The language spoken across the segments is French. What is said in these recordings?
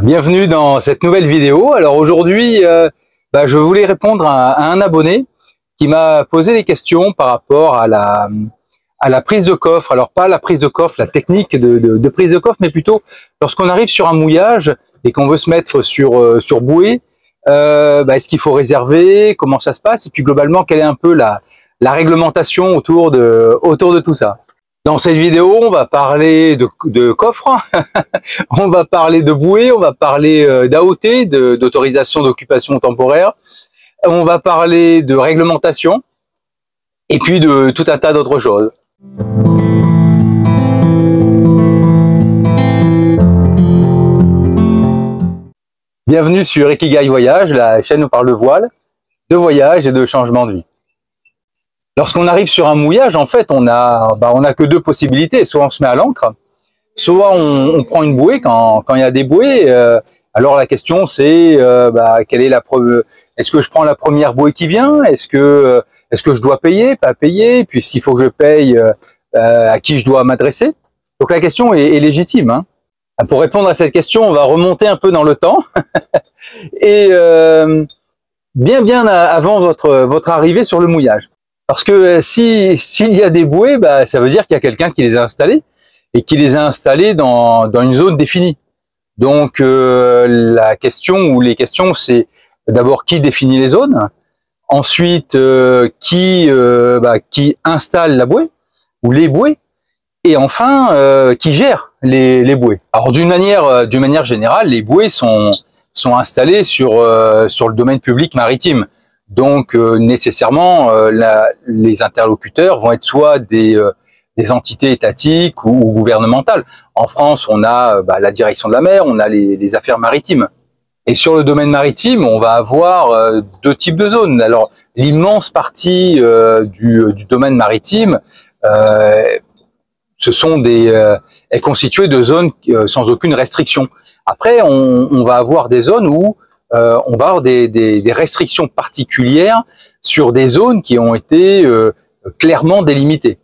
Bienvenue dans cette nouvelle vidéo. Alors aujourd'hui, je voulais répondre à un abonné qui m'a posé des questions par rapport à la prise de coffre. Alors pas la prise de coffre, la technique de prise de coffre, mais plutôt lorsqu'on arrive sur un mouillage et qu'on veut se mettre sur bouée, est-ce qu'il faut réserver, comment ça se passe, et puis globalement quelle est un peu la réglementation autour de tout ça. Dans cette vidéo, on va parler de coffre, on va parler de bouée, on va parler d'AOT, d'autorisation d'occupation temporaire, on va parler de réglementation, et puis de tout un tas d'autres choses. Bienvenue sur Ikigai Voyage, la chaîne où on parle de voile, de voyage et de changement de vie. Lorsqu'on arrive sur un mouillage, en fait, on a que deux possibilités. Soit on se met à l'ancre, soit on prend une bouée quand il y a des bouées. Alors la question c'est, quelle est la preuve? Est-ce que je prends la première bouée qui vient? Est-ce que je dois payer, pas payer? Puis s'il faut que je paye, à qui je dois m'adresser? Donc la question est légitime, hein. Pour répondre à cette question, on va remonter un peu dans le temps et bien avant votre arrivée sur le mouillage. Parce que s'il y a des bouées, ça veut dire qu'il y a quelqu'un qui les a installées et qui les a installées dans une zone définie. Donc la question ou les questions, c'est d'abord qui définit les zones, ensuite qui installe la bouée ou les bouées, et enfin qui gère les bouées. Alors d'une manière générale, les bouées sont installées sur le domaine public maritime. Donc nécessairement, les interlocuteurs vont être soit des entités étatiques ou gouvernementales. En France, on a la direction de la mer, on a les affaires maritimes. Et sur le domaine maritime, on va avoir deux types de zones. Alors l'immense partie du domaine maritime, est constituée de zones sans aucune restriction. Après, on va avoir des zones où on va avoir des restrictions particulières sur des zones qui ont été clairement délimitées.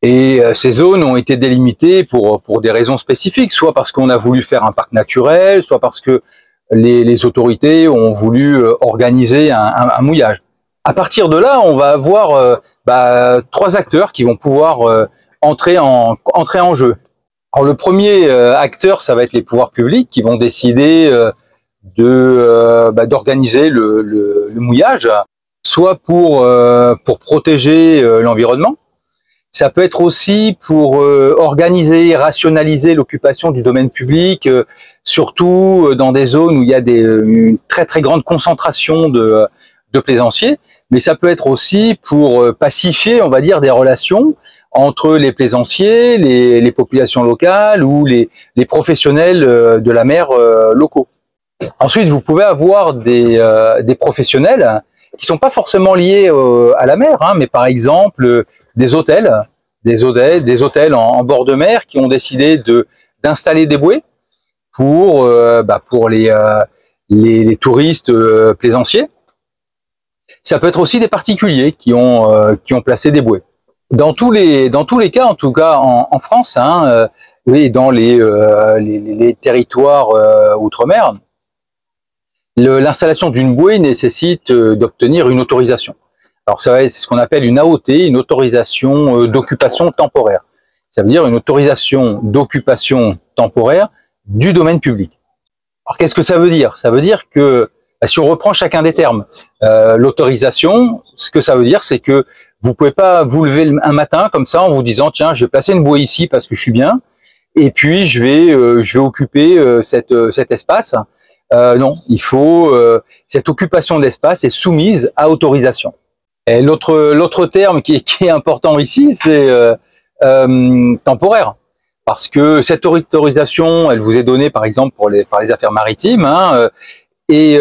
Et ces zones ont été délimitées pour des raisons spécifiques, soit parce qu'on a voulu faire un parc naturel, soit parce que les autorités ont voulu organiser un mouillage. À partir de là, on va avoir trois acteurs qui vont pouvoir entrer en jeu. Alors le premier acteur, ça va être les pouvoirs publics qui vont décider d'organiser le mouillage, soit pour protéger l'environnement. Ça peut être aussi pour organiser et rationaliser l'occupation du domaine public, surtout dans des zones où il y a une très très grande concentration de plaisanciers. Mais ça peut être aussi pour pacifier, on va dire, des relations entre les plaisanciers, les populations locales ou les professionnels de la mer locaux. Ensuite, vous pouvez avoir des professionnels qui sont pas forcément liés à la mer, hein, mais par exemple des hôtels en bord de mer qui ont décidé d'installer des bouées pour les touristes plaisanciers. Ça peut être aussi des particuliers qui ont placé des bouées. Dans tous les cas, en tout cas en France, hein, oui, dans les territoires outre-mer, l'installation d'une bouée nécessite d'obtenir une autorisation. Alors c'est ce qu'on appelle une AOT, une autorisation d'occupation temporaire. Ça veut dire une autorisation d'occupation temporaire du domaine public. Alors qu'est-ce que ça veut dire? Ça veut dire que, si on reprend chacun des termes, l'autorisation, ce que ça veut dire, c'est que vous pouvez pas vous lever un matin comme ça en vous disant tiens, je vais placer une bouée ici parce que je suis bien, et puis je vais occuper cet espace. Non, il faut cette occupation de l'espace est soumise à autorisation. Et l'autre terme qui est important ici, c'est temporaire, parce que cette autorisation, elle vous est donnée par exemple par les affaires maritimes, hein, et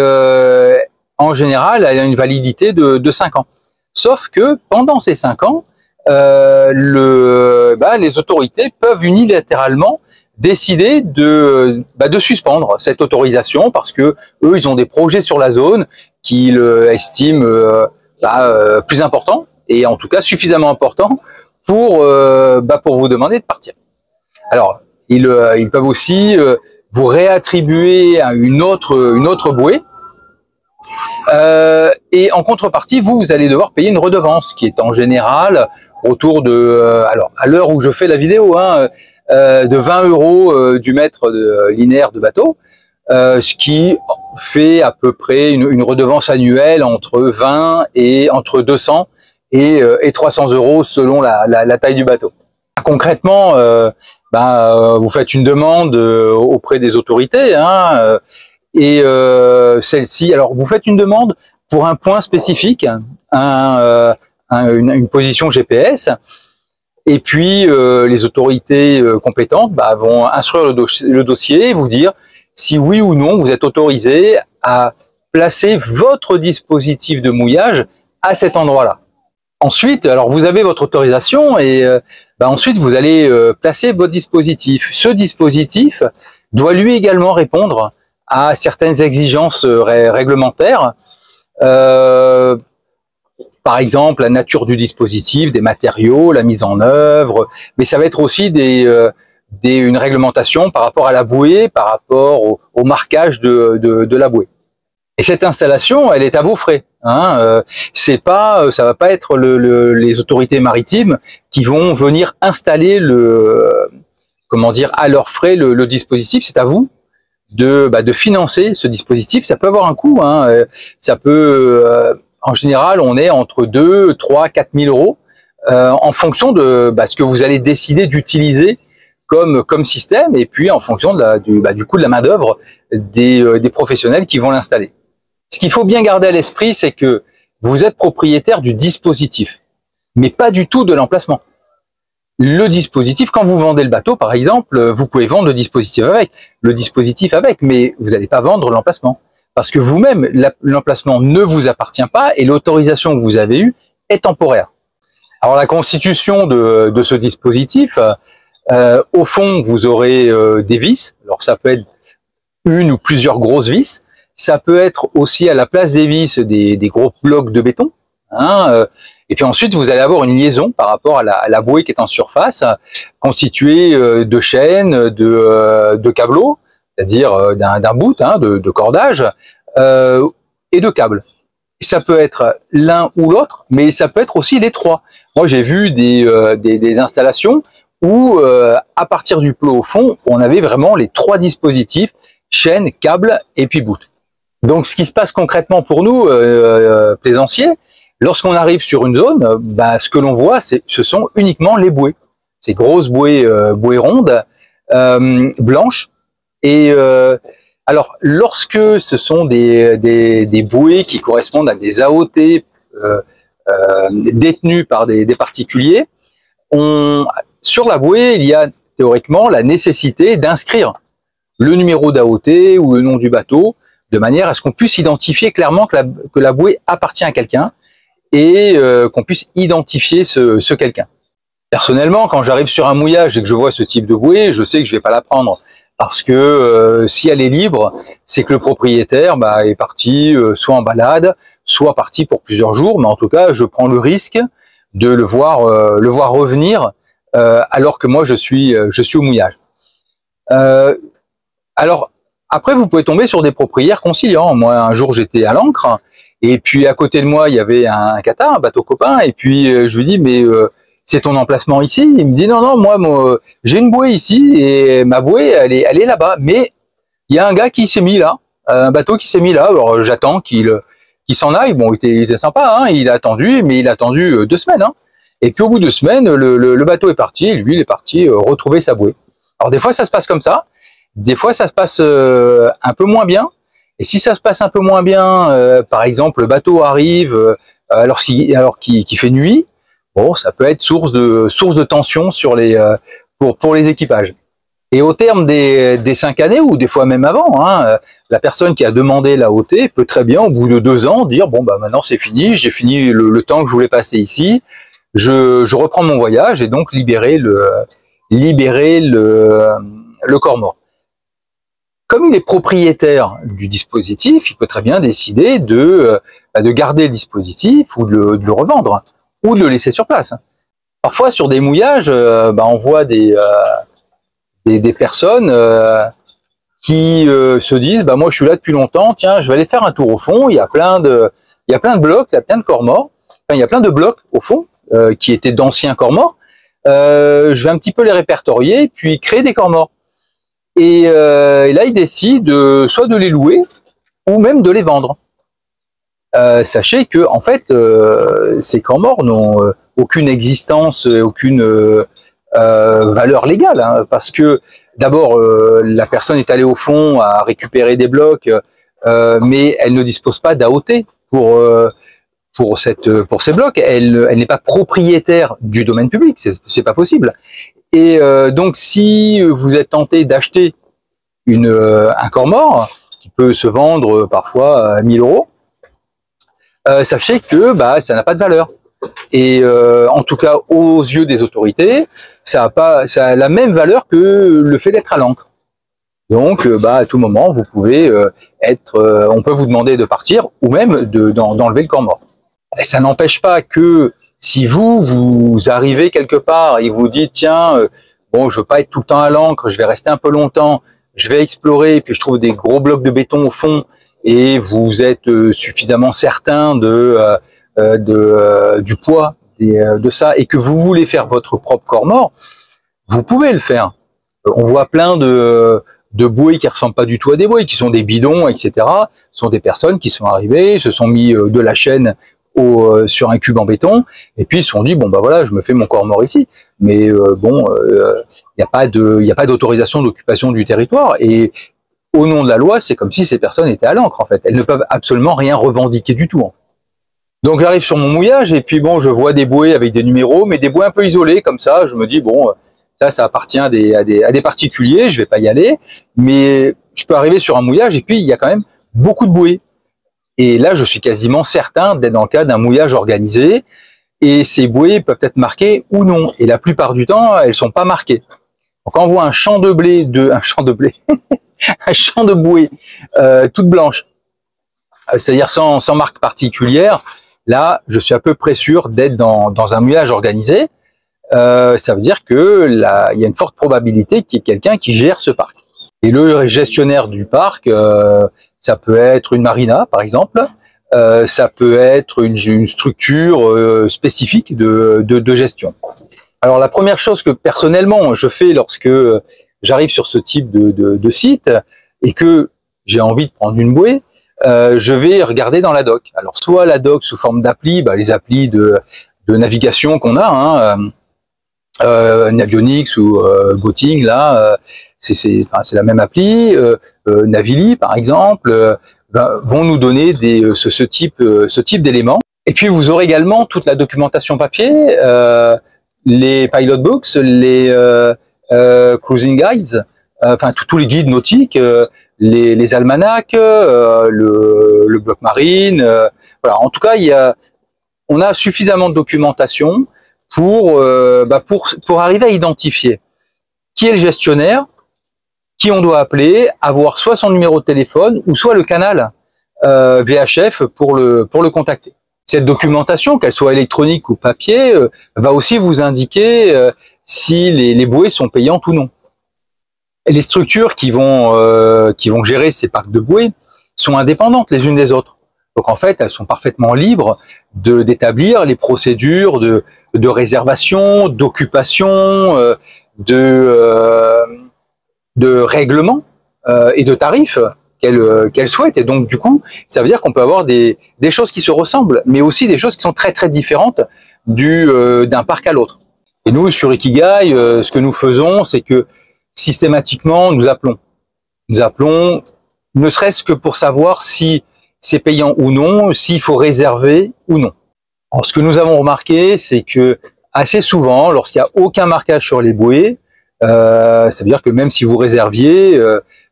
en général, elle a une validité de 5 ans. Sauf que pendant ces 5 ans, les autorités peuvent unilatéralement décider de suspendre cette autorisation parce que eux, ils ont des projets sur la zone qu'ils estiment plus importants et en tout cas suffisamment importants pour vous demander de partir. Alors, ils peuvent aussi vous réattribuez une autre bouée. Et en contrepartie, vous allez devoir payer une redevance qui est en général autour de, alors à l'heure où je fais la vidéo, hein, de 20 € du mètre linéaire de bateau, ce qui fait à peu près une redevance annuelle entre 20 et entre 200 et 300 € selon la taille du bateau. Concrètement, vous faites une demande auprès des autorités, hein, et celle-ci, alors vous faites une demande pour un point spécifique, une position GPS, et puis les autorités compétentes vont instruire le dossier, vous dire si oui ou non vous êtes autorisé à placer votre dispositif de mouillage à cet endroit-là. Ensuite, alors vous avez votre autorisation et ensuite vous allez placer votre dispositif. Ce dispositif doit lui également répondre à certaines exigences réglementaires, par exemple la nature du dispositif, des matériaux, la mise en œuvre, mais ça va être aussi une réglementation par rapport à la bouée, par rapport au marquage de la bouée. Et cette installation, elle est à vos frais. Hein, ça va pas être les autorités maritimes qui vont venir installer à leurs frais le dispositif. C'est à vous de financer ce dispositif. Ça peut avoir un coût. Hein, ça peut, en général, on est entre 2, 3, 4 000 € en fonction de ce que vous allez décider d'utiliser comme système, et puis en fonction du coût de la main d'œuvre des professionnels qui vont l'installer. Ce qu'il faut bien garder à l'esprit, c'est que vous êtes propriétaire du dispositif, mais pas du tout de l'emplacement. Le dispositif, quand vous vendez le bateau, par exemple, vous pouvez vendre le dispositif avec, mais vous n'allez pas vendre l'emplacement. Parce que vous-même, l'emplacement ne vous appartient pas et l'autorisation que vous avez eue est temporaire. Alors la constitution de ce dispositif, au fond, vous aurez des vis. Alors ça peut être une ou plusieurs grosses vis. Ça peut être aussi à la place des vis des gros blocs de béton. Hein, et puis ensuite, vous allez avoir une liaison par rapport à la bouée qui est en surface, constituée de chaînes, de câbleaux, c'est-à-dire d'un bout, hein, de cordage, et de câbles. Ça peut être l'un ou l'autre, mais ça peut être aussi les trois. Moi, j'ai vu des installations où, à partir du plot au fond, on avait vraiment les trois dispositifs, chaîne, câble et puis bout. Donc, ce qui se passe concrètement pour nous, plaisanciers, lorsqu'on arrive sur une zone, ce que l'on voit, ce sont uniquement les bouées. Ces grosses bouées rondes, blanches. Et alors, lorsque ce sont des bouées qui correspondent à des AOT détenues par des particuliers, sur la bouée, il y a théoriquement la nécessité d'inscrire le numéro d'AOT ou le nom du bateau, de manière à ce qu'on puisse identifier clairement que la bouée appartient à quelqu'un et qu'on puisse identifier ce quelqu'un. Personnellement, quand j'arrive sur un mouillage et que je vois ce type de bouée, je sais que je vais pas la prendre parce que si elle est libre, c'est que le propriétaire est parti soit en balade, soit parti pour plusieurs jours, mais en tout cas, je prends le risque de le voir revenir alors que moi je suis au mouillage. Alors après, vous pouvez tomber sur des propriétaires conciliants. Moi, un jour, j'étais à l'ancre, et puis à côté de moi, il y avait un cata, un bateau copain, et puis je lui dis, mais c'est ton emplacement ici? Il me dit, non, moi j'ai une bouée ici, et ma bouée, elle est là-bas, mais il y a un gars qui s'est mis là, un bateau qui s'est mis là, alors j'attends qu'il s'en aille. Bon, il était sympa, hein, il a attendu, mais il a attendu 2 semaines, hein. Et puis au bout de 2 semaines, le bateau est parti, et lui, il est parti retrouver sa bouée. Alors des fois, ça se passe comme ça. Des fois, ça se passe un peu moins bien. Et si ça se passe un peu moins bien, par exemple, le bateau arrive alors qu'il fait nuit, bon, ça peut être source de tension sur pour les équipages. Et au terme des 5 années, ou des fois même avant, hein, la personne qui a demandé la l'AOT peut très bien, au bout de 2 ans, dire bon maintenant c'est fini, j'ai fini le temps que je voulais passer ici, je reprends mon voyage et donc libérer le corps mort. Comme il est propriétaire du dispositif, il peut très bien décider de garder le dispositif ou de le revendre, ou de le laisser sur place. Parfois, sur des mouillages, on voit des personnes qui se disent, bah moi je suis là depuis longtemps, tiens, je vais aller faire un tour au fond. Il y a plein de blocs, il y a plein de corps morts. Enfin, il y a plein de blocs au fond qui étaient d'anciens corps morts. Je vais un petit peu les répertorier, puis créer des corps morts. Et là, ils décident soit de les louer ou même de les vendre. Sachez que en fait, ces corps morts n'ont aucune existence, aucune valeur légale, hein, parce que d'abord, la personne est allée au fond à récupérer des blocs, mais elle ne dispose pas d'AOT pour ces blocs. Elle n'est pas propriétaire du domaine public, c'est pas possible. Et donc, si vous êtes tenté d'acheter un corps mort qui peut se vendre parfois à 1000 €, sachez que bah ça n'a pas de valeur. Et en tout cas, aux yeux des autorités, ça a la même valeur que le fait d'être à l'encre. Donc, bah à tout moment, vous pouvez on peut vous demander de partir ou même d'enlever le corps mort. Et ça n'empêche pas que si vous arrivez quelque part et vous dites tiens, bon, je veux pas être tout le temps à l'encre, je vais rester un peu longtemps, je vais explorer, puis je trouve des gros blocs de béton au fond, et vous êtes suffisamment certain du poids de ça, et que vous voulez faire votre propre corps mort, vous pouvez le faire. On voit plein de bouées qui ressemblent pas du tout à des bouées, qui sont des bidons, etc. Ce sont des personnes qui sont arrivées, se sont mis de la chaîne sur un cube en béton, et puis ils se sont dit bon bah voilà, je me fais mon corps mort ici. Mais bon, il n'y a pas d'autorisation d'occupation du territoire, et au nom de la loi, c'est comme si ces personnes étaient à l'encre en fait. Elles ne peuvent absolument rien revendiquer du tout. Donc j'arrive sur mon mouillage, et puis bon, je vois des bouées avec des numéros, mais des bouées un peu isolées comme ça. Je me dis bon, ça appartient à des particuliers, je vais pas y aller, mais je peux arriver sur un mouillage, et puis il y a quand même beaucoup de bouées. Et là, je suis quasiment certain d'être dans le cas d'un mouillage organisé, et ces bouées peuvent être marquées ou non. Et la plupart du temps, elles sont pas marquées. Donc, quand on voit un champ de bouées toute blanche, c'est-à-dire sans marque particulière, là, je suis à peu près sûr d'être dans un mouillage organisé. Ça veut dire que là, il y a une forte probabilité qu'il y ait quelqu'un qui gère ce parc. Et le gestionnaire du parc, ça peut être une marina, par exemple. Ça peut être une structure spécifique de gestion. Alors la première chose que personnellement je fais lorsque j'arrive sur ce type de site et que j'ai envie de prendre une bouée, je vais regarder dans la doc. Alors soit la doc sous forme d'appli, les applis de navigation qu'on a, Navionics ou Boating, là, c'est la même appli. Navili, par exemple, vont nous donner ce type d'éléments. Et puis vous aurez également toute la documentation papier, les pilot books, les cruising guides, enfin tous les guides nautiques, les almanachs, le bloc marine. Voilà. En tout cas, on a suffisamment de documentation pour arriver à identifier qui est le gestionnaire, qui on doit appeler, avoir soit son numéro de téléphone ou soit le canal VHF pour le contacter. Cette documentation, qu'elle soit électronique ou papier, va aussi vous indiquer si les bouées sont payantes ou non. Et les structures qui vont gérer ces parcs de bouées sont indépendantes les unes des autres. Donc en fait, elles sont parfaitement libres d'établir les procédures de réservation, d'occupation, de règlement et de tarifs qu'elles souhaitent. Et donc du coup, ça veut dire qu'on peut avoir des choses qui se ressemblent, mais aussi des choses qui sont très très différentes d'un parc à l'autre. Et nous, sur Ikigai, ce que nous faisons, c'est que systématiquement, nous appelons, ne serait-ce que pour savoir si c'est payant ou non, s'il faut réserver ou non. Alors, ce que nous avons remarqué, c'est que assez souvent, lorsqu'il n'y a aucun marquage sur les bouées, ça veut dire que même si vous réserviez,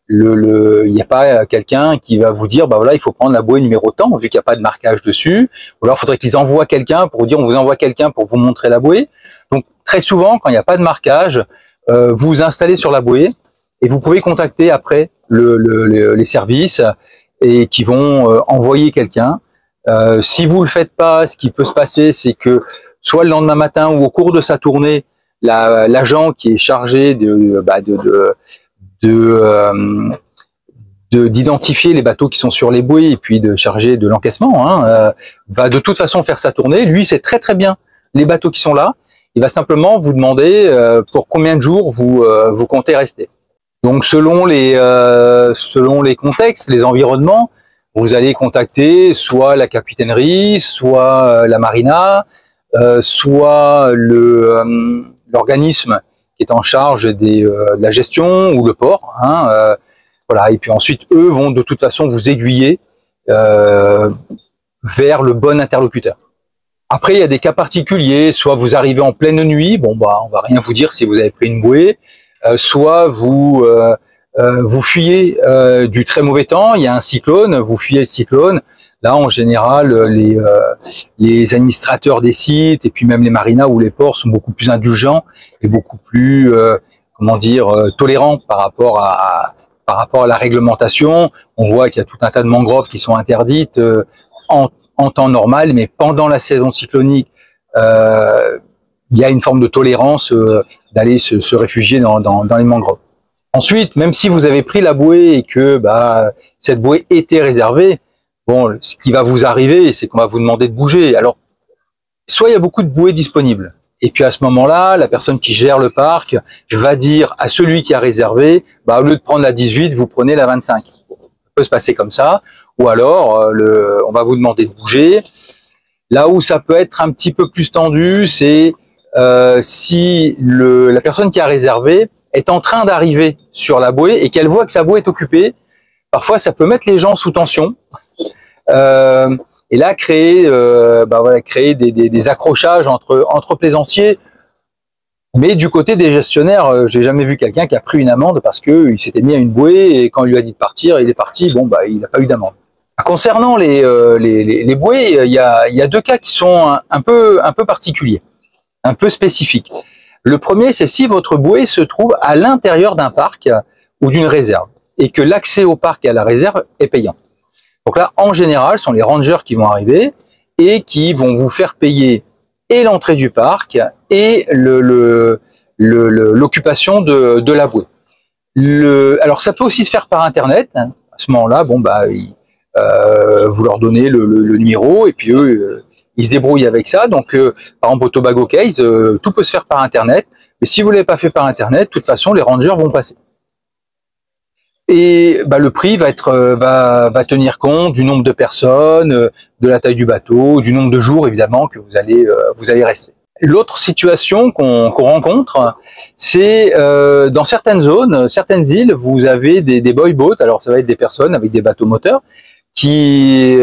il n'y a pas quelqu'un qui va vous dire, bah voilà, il faut prendre la bouée numéro tant, vu qu'il n'y a pas de marquage dessus. Ou alors, il faudrait qu'ils envoient quelqu'un pour vous dire, on vous envoie quelqu'un pour vous montrer la bouée. Donc, très souvent, quand il n'y a pas de marquage, vous vous installez sur la bouée et vous pouvez contacter après les services et qui vont envoyer quelqu'un. Si vous le faites pas, ce qui peut se passer, c'est que soit le lendemain matin ou au cours de sa tournée, l'agent qui est chargé d'identifier les bateaux qui sont sur les bouées et puis de charger de l'encaissement, hein, va de toute façon faire sa tournée. Lui, c'est très très bien les bateaux qui sont là. Il va simplement vous demander pour combien de jours vous comptez rester. Donc selon les contextes, les environnements, vous allez contacter soit la capitainerie, soit la marina, soit l'organisme qui est en charge de la gestion ou le port. Hein, voilà. Et puis ensuite, eux vont de toute façon vous aiguiller vers le bon interlocuteur. Après, il y a des cas particuliers, soit vous arrivez en pleine nuit, bon bah on va rien vous dire si vous avez pris une bouée, soit vous fuyez du très mauvais temps, il y a un cyclone, vous fuyez le cyclone. Là, en général, les administrateurs des sites et puis même les marinas ou les ports sont beaucoup plus indulgents et beaucoup plus, comment dire, tolérants par rapport à la réglementation. On voit qu'il y a tout un tas de mangroves qui sont interdites en temps normal, mais pendant la saison cyclonique, il y a une forme de tolérance d'aller se réfugier dans les mangroves. Ensuite, même si vous avez pris la bouée et que cette bouée était réservée, bon, ce qui va vous arriver, c'est qu'on va vous demander de bouger. Alors, soit il y a beaucoup de bouées disponibles, et puis à ce moment-là, la personne qui gère le parc va dire à celui qui a réservé, au lieu de prendre la 18, vous prenez la 25. Ça peut se passer comme ça, ou alors on va vous demander de bouger. Là où ça peut être un petit peu plus tendu, c'est si la personne qui a réservé est en train d'arriver sur la bouée et qu'elle voit que sa bouée est occupée. Parfois, ça peut mettre les gens sous tension. Et là, créer des accrochages entre plaisanciers. Mais du côté des gestionnaires, j'ai jamais vu quelqu'un qui a pris une amende parce qu'il s'était mis à une bouée et quand on lui a dit de partir, il est parti. Bon, il n'a pas eu d'amende. Concernant les bouées, il y a deux cas qui sont un peu particuliers, un peu spécifiques. Le premier, c'est si votre bouée se trouve à l'intérieur d'un parc ou d'une réserve et que l'accès au parc et à la réserve est payant. Donc là, en général, ce sont les rangers qui vont arriver et qui vont vous faire payer et l'entrée du parc et l'occupation de la bouée. Alors, ça peut aussi se faire par Internet. À ce moment-là, bon, vous leur donnez le numéro et puis eux, ils se débrouillent avec ça. Donc, par exemple, au Tobago Case, tout peut se faire par Internet. Mais si vous ne l'avez pas fait par Internet, de toute façon, les rangers vont passer. Et le prix va tenir compte du nombre de personnes, de la taille du bateau, du nombre de jours évidemment que vous allez rester. L'autre situation qu'on rencontre, c'est dans certaines zones, certaines îles, vous avez des boy boats. Alors ça va être des personnes avec des bateaux moteurs qui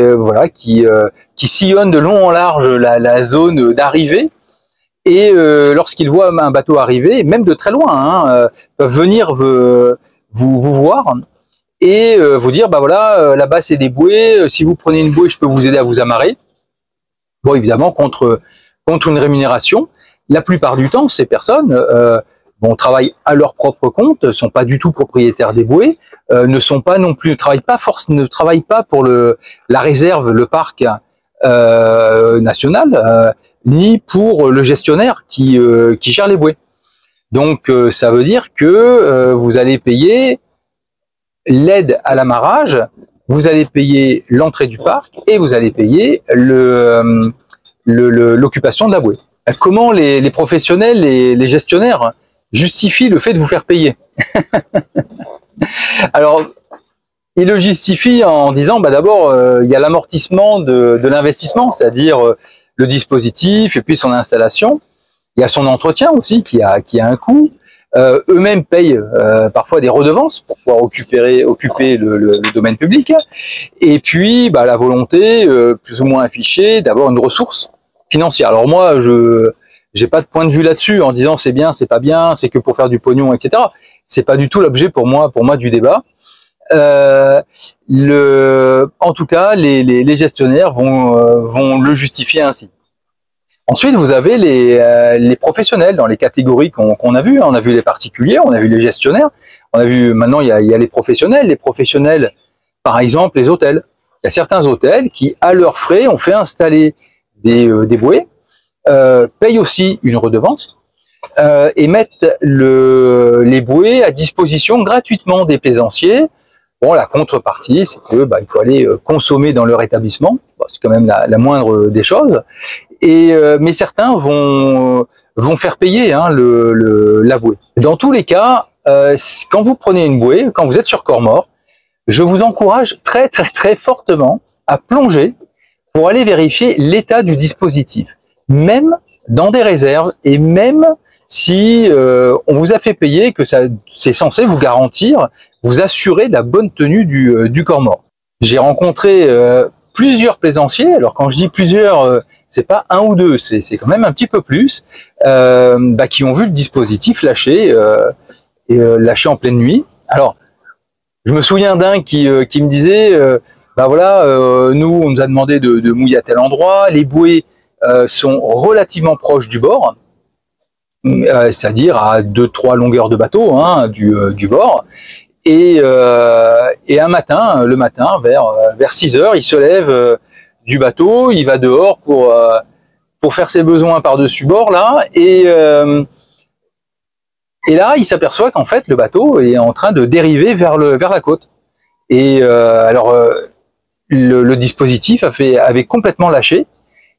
sillonnent de long en large la zone d'arrivée. Et lorsqu'ils voient un bateau arriver, même de très loin, peuvent venir vous voir et vous dire là-bas c'est des bouées, si vous prenez une bouée je peux vous aider à vous amarrer. Bon, évidemment contre une rémunération. La plupart du temps ces personnes travaillent à leur propre compte, ne sont pas du tout propriétaires des bouées, ne travaillent pas pour la réserve, le parc national, ni pour le gestionnaire qui gère les bouées. Donc, ça veut dire que vous allez payer l'aide à l'amarrage, vous allez payer l'entrée du parc et vous allez payer l'occupation de la bouée. Comment les professionnels, les gestionnaires justifient le fait de vous faire payer? Alors, ils le justifient en disant, d'abord, il y a l'amortissement de l'investissement, c'est-à-dire le dispositif et puis son installation. Il y a son entretien aussi qui a un coût. Eux-mêmes payent parfois des redevances pour pouvoir occuper le domaine public. Et puis la volonté plus ou moins affichée d'avoir une ressource financière. Alors moi, je n'ai pas de point de vue là-dessus en disant c'est bien, c'est pas bien, c'est que pour faire du pognon, etc. C'est pas du tout l'objet pour moi du débat. En tout cas, les gestionnaires vont le justifier ainsi. Ensuite, vous avez les professionnels dans les catégories qu'on a vues. On a vu les particuliers, on a vu les gestionnaires. On a vu maintenant il y a les professionnels. Les professionnels, par exemple, les hôtels. Il y a certains hôtels qui, à leurs frais, ont fait installer des bouées, payent aussi une redevance et mettent les bouées à disposition gratuitement des plaisanciers Bon, la contrepartie, c'est que il faut aller consommer dans leur établissement. Bon, c'est quand même la moindre des choses. Mais certains vont faire payer hein, la bouée. Dans tous les cas, quand vous prenez une bouée, quand vous êtes sur corps mort, je vous encourage très très très fortement à plonger pour aller vérifier l'état du dispositif, même dans des réserves et même si on vous a fait payer, que c'est censé vous garantir, vous assurer de la bonne tenue du corps mort. J'ai rencontré plusieurs plaisanciers, alors quand je dis plusieurs, c'est pas un ou deux, c'est quand même un petit peu plus, qui ont vu le dispositif lâché, lâché en pleine nuit. Alors, je me souviens d'un qui me disait, nous on nous a demandé de mouiller à tel endroit, les bouées sont relativement proches du bord, c'est-à-dire à 2-3 longueurs de bateau hein, du bord. Et un matin, le matin, vers 6 heures, il se lève du bateau, il va dehors pour faire ses besoins par-dessus bord là, et là, il s'aperçoit qu'en fait, le bateau est en train de dériver vers la côte. Et le dispositif avait complètement lâché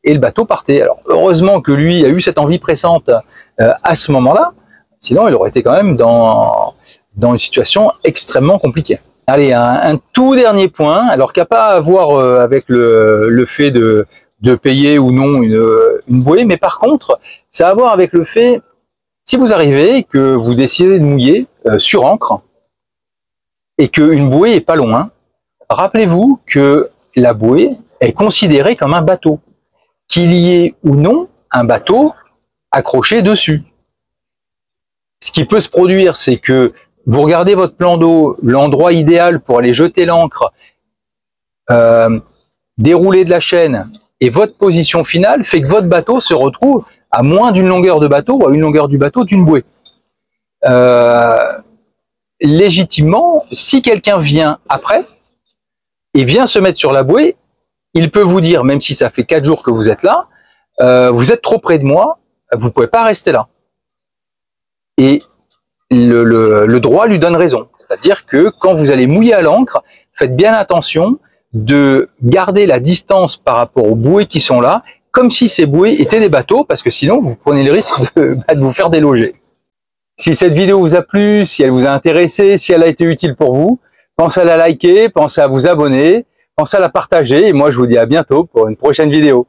et le bateau partait. Alors heureusement que lui a eu cette envie pressante à ce moment-là, sinon il aurait été quand même dans une situation extrêmement compliquée. Allez, un tout dernier point, alors qui n'a pas à voir avec le fait de payer ou non une bouée, mais par contre, ça a à voir avec le fait, si vous arrivez et que vous décidez de mouiller sur ancre et qu'une bouée est pas loin, rappelez-vous que la bouée est considérée comme un bateau, qu'il y ait ou non un bateau accroché dessus. Ce qui peut se produire, c'est que vous regardez votre plan d'eau, l'endroit idéal pour aller jeter l'ancre, dérouler de la chaîne, et votre position finale fait que votre bateau se retrouve à moins d'une longueur de bateau ou à une longueur du bateau d'une bouée. Légitimement, si quelqu'un vient après et vient se mettre sur la bouée, il peut vous dire, même si ça fait 4 jours que vous êtes là, vous êtes trop près de moi, vous ne pouvez pas rester là. Et le droit lui donne raison. C'est-à-dire que quand vous allez mouiller à l'ancre, faites bien attention de garder la distance par rapport aux bouées qui sont là, comme si ces bouées étaient des bateaux, parce que sinon vous prenez le risque de vous faire déloger. Si cette vidéo vous a plu, si elle vous a intéressé, si elle a été utile pour vous, pensez à la liker, pensez à vous abonner, pensez à la partager, et moi je vous dis à bientôt pour une prochaine vidéo.